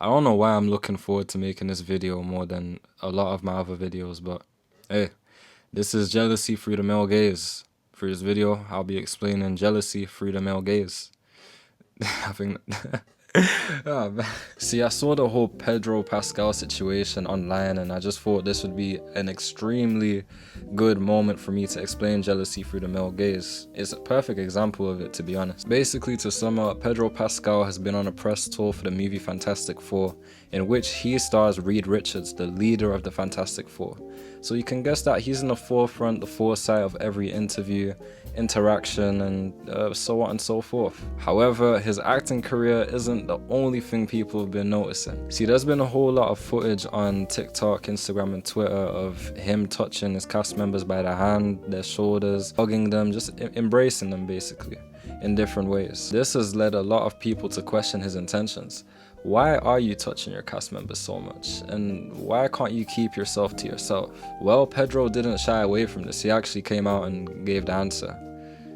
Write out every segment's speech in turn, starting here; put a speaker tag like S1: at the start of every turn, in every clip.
S1: I don't know why I'm looking forward to making this video more than a lot of my other videos, but hey, this is jealousy through the male gaze. For this video, I'll be explaining jealousy through the male gaze. I think oh, man. See, I saw the whole Pedro Pascal situation online and I just thought this would be an extremely good moment for me to explain jealousy through the male gaze. It's a perfect example of it, to be honest. Basically, to sum up, Pedro Pascal has been on a press tour for the movie Fantastic Four, in which he stars Reed Richards, the leader of the Fantastic Four. So you can guess that he's in the forefront, the foresight of every interview, interaction, and so on and so forth. However, his acting career isn't the only thing people have been noticing. See, there's been a whole lot of footage on TikTok, Instagram, and Twitter of him touching his cast members by the hand, their shoulders, hugging them, just embracing them basically, in different ways. This has led a lot of people to question his intentions. Why are you touching your cast members so much? And why can't you keep yourself to yourself? Well, Pedro didn't shy away from this. He actually came out and gave the answer,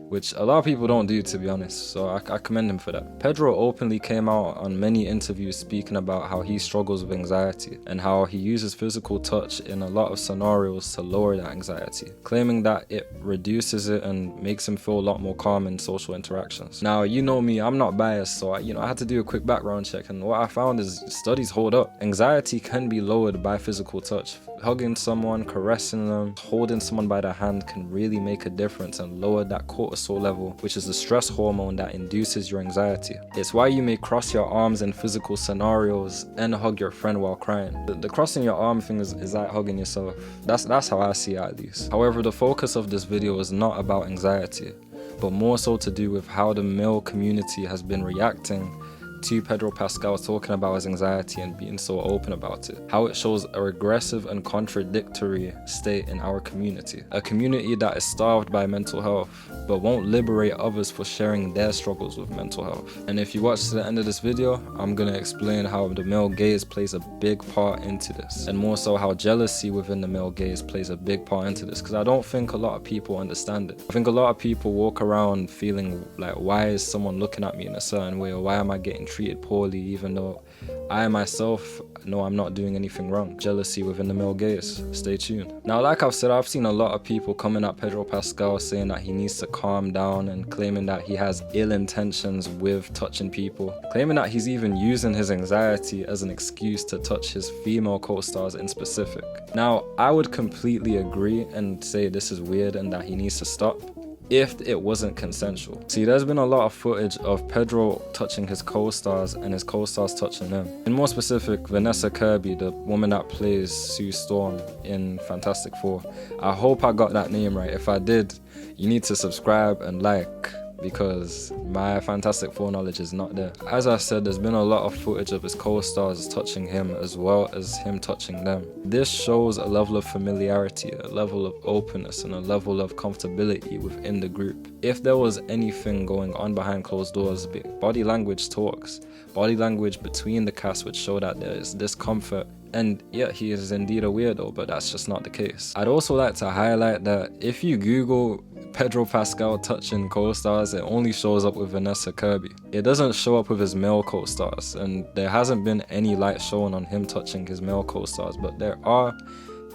S1: which a lot of people don't do, to be honest, so I commend him for that. Pedro openly came out on many interviews speaking about how he struggles with anxiety and how he uses physical touch in a lot of scenarios to lower that anxiety, claiming that it reduces it and makes him feel a lot more calm in social interactions. Now, you know me, I'm not biased, so I had to do a quick background check, and what I found is studies hold up. Anxiety can be lowered by physical touch. Hugging someone, caressing them, holding someone by the hand can really make a difference and lower that cortisol level, which is the stress hormone that induces your anxiety. It's why you may cross your arms in physical scenarios and hug your friend while crying. The crossing your arm thing is like hugging yourself. That's how I see it, at least. However, the focus of this video is not about anxiety, but more so to do with how the male community has been reacting to Pedro Pascal talking about his anxiety and being so open about it. How it shows a regressive and contradictory state in our community. A community that is starved by mental health, but won't liberate others for sharing their struggles with mental health. And if you watch to the end of this video, I'm gonna explain how the male gaze plays a big part into this, and more so how jealousy within the male gaze plays a big part into this, because I don't think a lot of people understand it. I think a lot of people walk around feeling like, why is someone looking at me in a certain way, or why am I getting treated poorly, even though I myself know I'm not doing anything wrong. Jealousy within the male gaze. Stay tuned. Now, like I've said, I've seen a lot of people coming at Pedro Pascal saying that he needs to calm down and claiming that he has ill intentions with touching people, claiming that he's even using his anxiety as an excuse to touch his female co-stars in specific. Now, I would completely agree and say this is weird and that he needs to stop if it wasn't consensual. See, there's been a lot of footage of Pedro touching his co-stars and his co-stars touching them. In more specific, Vanessa Kirby, the woman that plays Sue Storm in Fantastic Four. I hope I got that name right. If I did, you need to subscribe and like, because my Fantastic Four knowledge is not there. As I said, there's been a lot of footage of his co-stars touching him as well as him touching them. This shows a level of familiarity, a level of openness, and a level of comfortability within the group. If there was anything going on behind closed doors, body language talks. Body language between the cast would show that there is discomfort. And yeah, he is indeed a weirdo, but that's just not the case. I'd also like to highlight that if you Google Pedro Pascal touching co-stars, it only shows up with Vanessa Kirby. It doesn't show up with his male co-stars, and there hasn't been any light shown on him touching his male co-stars, but there are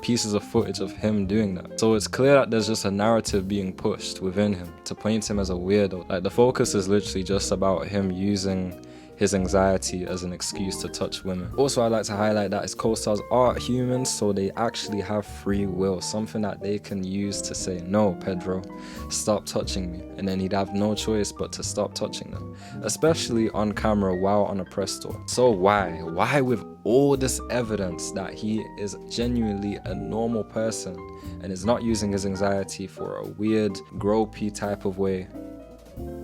S1: pieces of footage of him doing that. So it's clear that there's just a narrative being pushed within him to paint him as a weirdo. Like, the focus is literally just about him using his anxiety as an excuse to touch women. Also, I'd like to highlight that his co-stars are humans, so they actually have free will, something that they can use to say, no, Pedro, stop touching me, and then he'd have no choice but to stop touching them, especially on camera while on a press tour. So why with all this evidence that he is genuinely a normal person and is not using his anxiety for a weird, gropey type of way,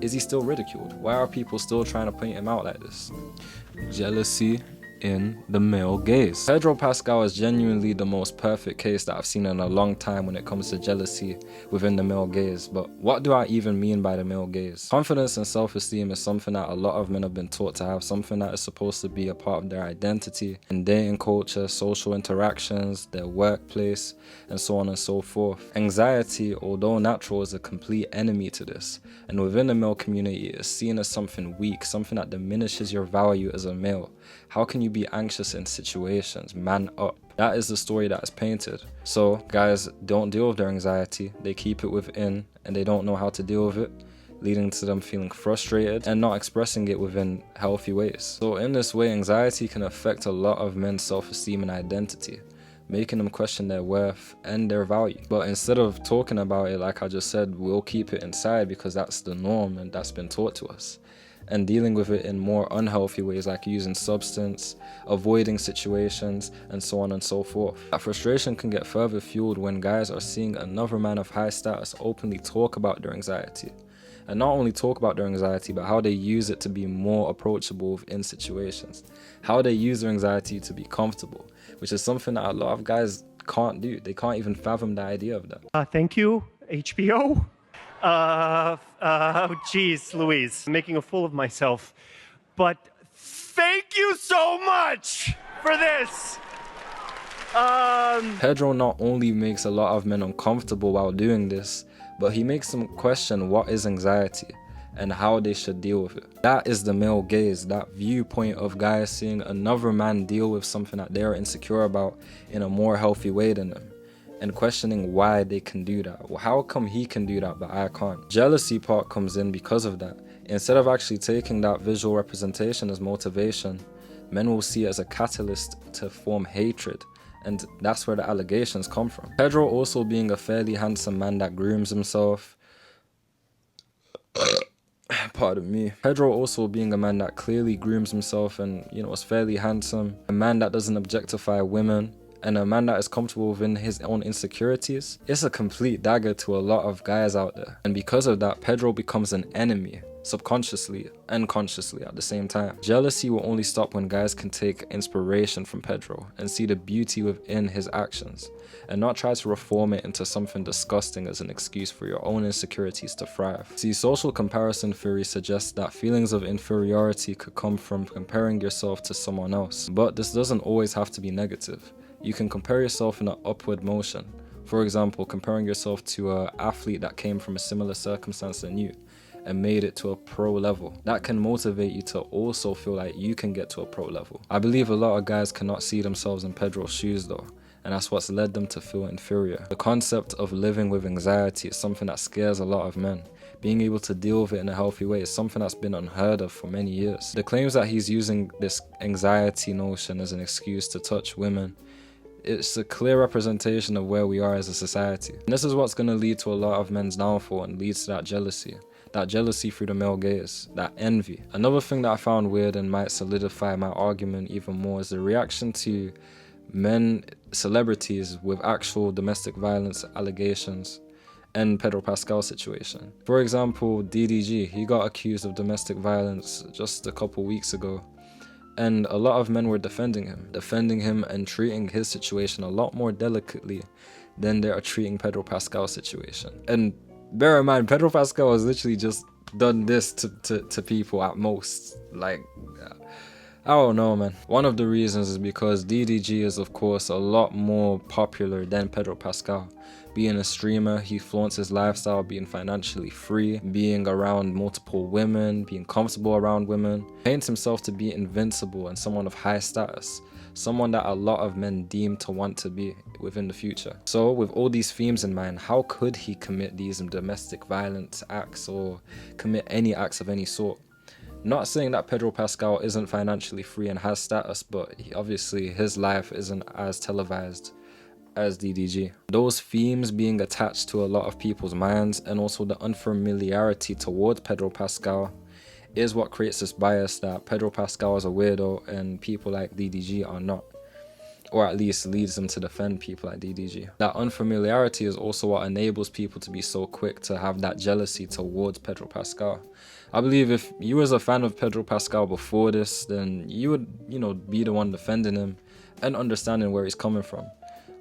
S1: is he still ridiculed? Why are people still trying to paint him out like this? Jealousy in the male gaze. Pedro Pascal is genuinely the most perfect case that I've seen in a long time when it comes to jealousy within the male gaze. But what do I even mean by the male gaze? Confidence and self-esteem is something that a lot of men have been taught to have, something that is supposed to be a part of their identity in dating culture, social interactions, their workplace, and so on and so forth. Anxiety, although natural, is a complete enemy to this, and within the male community it is seen as something weak, something that diminishes your value as a male. How can you you be anxious in situations? Man up. That is the story that is painted. So guys don't deal with their anxiety. They keep it within and they don't know how to deal with it, leading to them feeling frustrated and not expressing it within healthy ways. So in this way, anxiety can affect a lot of men's self-esteem and identity, making them question their worth and their value. But instead of talking about it, like I just said, we'll keep it inside because that's the norm and that's been taught to us. And dealing with it in more unhealthy ways, like using substance, avoiding situations, and so on and so forth. That frustration can get further fueled when guys are seeing another man of high status openly talk about their anxiety. And not only talk about their anxiety, but how they use it to be more approachable in situations. How they use their anxiety to be comfortable, which is something that a lot of guys can't do. They can't even fathom the idea of that.
S2: Thank you, HBO. Geez, Louise, I'm making a fool of myself. But thank you so much for this.
S1: Pedro not only makes a lot of men uncomfortable while doing this, but he makes them question what is anxiety and how they should deal with it. That is the male gaze, that viewpoint of guys seeing another man deal with something that they're insecure about in a more healthy way than them, and questioning why they can do that. Well, how come he can do that but I can't? Jealousy part comes in because of that. Instead of actually taking that visual representation as motivation, men will see it as a catalyst to form hatred, and that's where the allegations come from. Pedro also being a fairly handsome man that grooms himself. Pardon me. Pedro also being a man that clearly grooms himself and, is fairly handsome. A man that doesn't objectify women. And a man that is comfortable within his own insecurities. It's a complete dagger to a lot of guys out there. And because of that, Pedro becomes an enemy, subconsciously and consciously at the same time. Jealousy will only stop when guys can take inspiration from Pedro and see the beauty within his actions, and not try to reform it into something disgusting as an excuse for your own insecurities to thrive. See, social comparison theory suggests that feelings of inferiority could come from comparing yourself to someone else. But this doesn't always have to be negative. You can compare yourself in an upward motion. For example, comparing yourself to an athlete that came from a similar circumstance than you and made it to a pro level. That can motivate you to also feel like you can get to a pro level. I believe a lot of guys cannot see themselves in Pedro's shoes though, and that's what's led them to feel inferior. The concept of living with anxiety is something that scares a lot of men. Being able to deal with it in a healthy way is something that's been unheard of for many years. The claims that he's using this anxiety notion as an excuse to touch women, it's a clear representation of where we are as a society. And this is what's going to lead to a lot of men's downfall and leads to that jealousy through the male gaze, that envy. Another thing that I found weird and might solidify my argument even more is the reaction to men, celebrities with actual domestic violence allegations and Pedro Pascal situation. For example, DDG, he got accused of domestic violence just a couple weeks ago. And a lot of men were defending him and treating his situation a lot more delicately than they are treating Pedro Pascal's situation. And bear in mind, Pedro Pascal has literally just done this to people at most. Like, I don't know, man. One of the reasons is because DDG is, of course, a lot more popular than Pedro Pascal. Being a streamer, he flaunts his lifestyle, being financially free, being around multiple women, being comfortable around women. Paints himself to be invincible and someone of high status, someone that a lot of men deem to want to be within the future. So with all these themes in mind, how could he commit these domestic violence acts or commit any acts of any sort? Not saying that Pedro Pascal isn't financially free and has status, but obviously his life isn't as televised as DDG. Those themes being attached to a lot of people's minds, and also the unfamiliarity towards Pedro Pascal, is what creates this bias that Pedro Pascal is a weirdo and people like DDG are not. Or at least leads them to defend people like DDG. That unfamiliarity is also what enables people to be so quick to have that jealousy towards Pedro Pascal. I believe if you was a fan of Pedro Pascal before this, then you would, be the one defending him and understanding where he's coming from.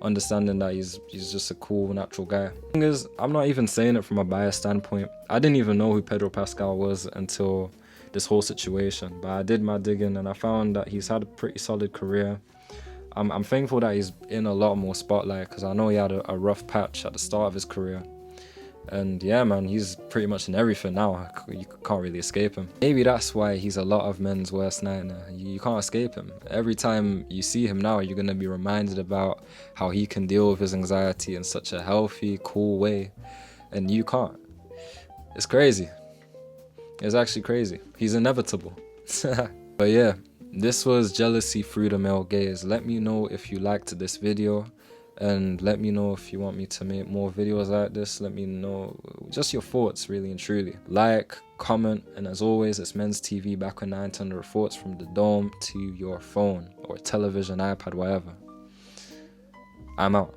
S1: Understanding that he's just a cool, natural guy. The thing is, I'm not even saying it from a biased standpoint. I didn't even know who Pedro Pascal was until this whole situation. But I did my digging and I found that he's had a pretty solid career. I'm thankful that he's in a lot more spotlight because I know he had a rough patch at the start of his career. And yeah, man, he's pretty much in everything now. You can't really escape him. Maybe that's why he's a lot of men's worst nightmare. You can't escape him. Every time you see him now, you're going to be reminded about how he can deal with his anxiety in such a healthy, cool way. And you can't. It's crazy. It's actually crazy. He's inevitable. But yeah, this was Jealousy Through the Male Gaze. Let me know if you liked this video. And let me know if you want me to make more videos like this. Let me know just your thoughts, really and truly. Like, comment, and as always, it's Men's TV back with 900 thoughts from the dome to your phone or television, iPad, whatever. I'm out.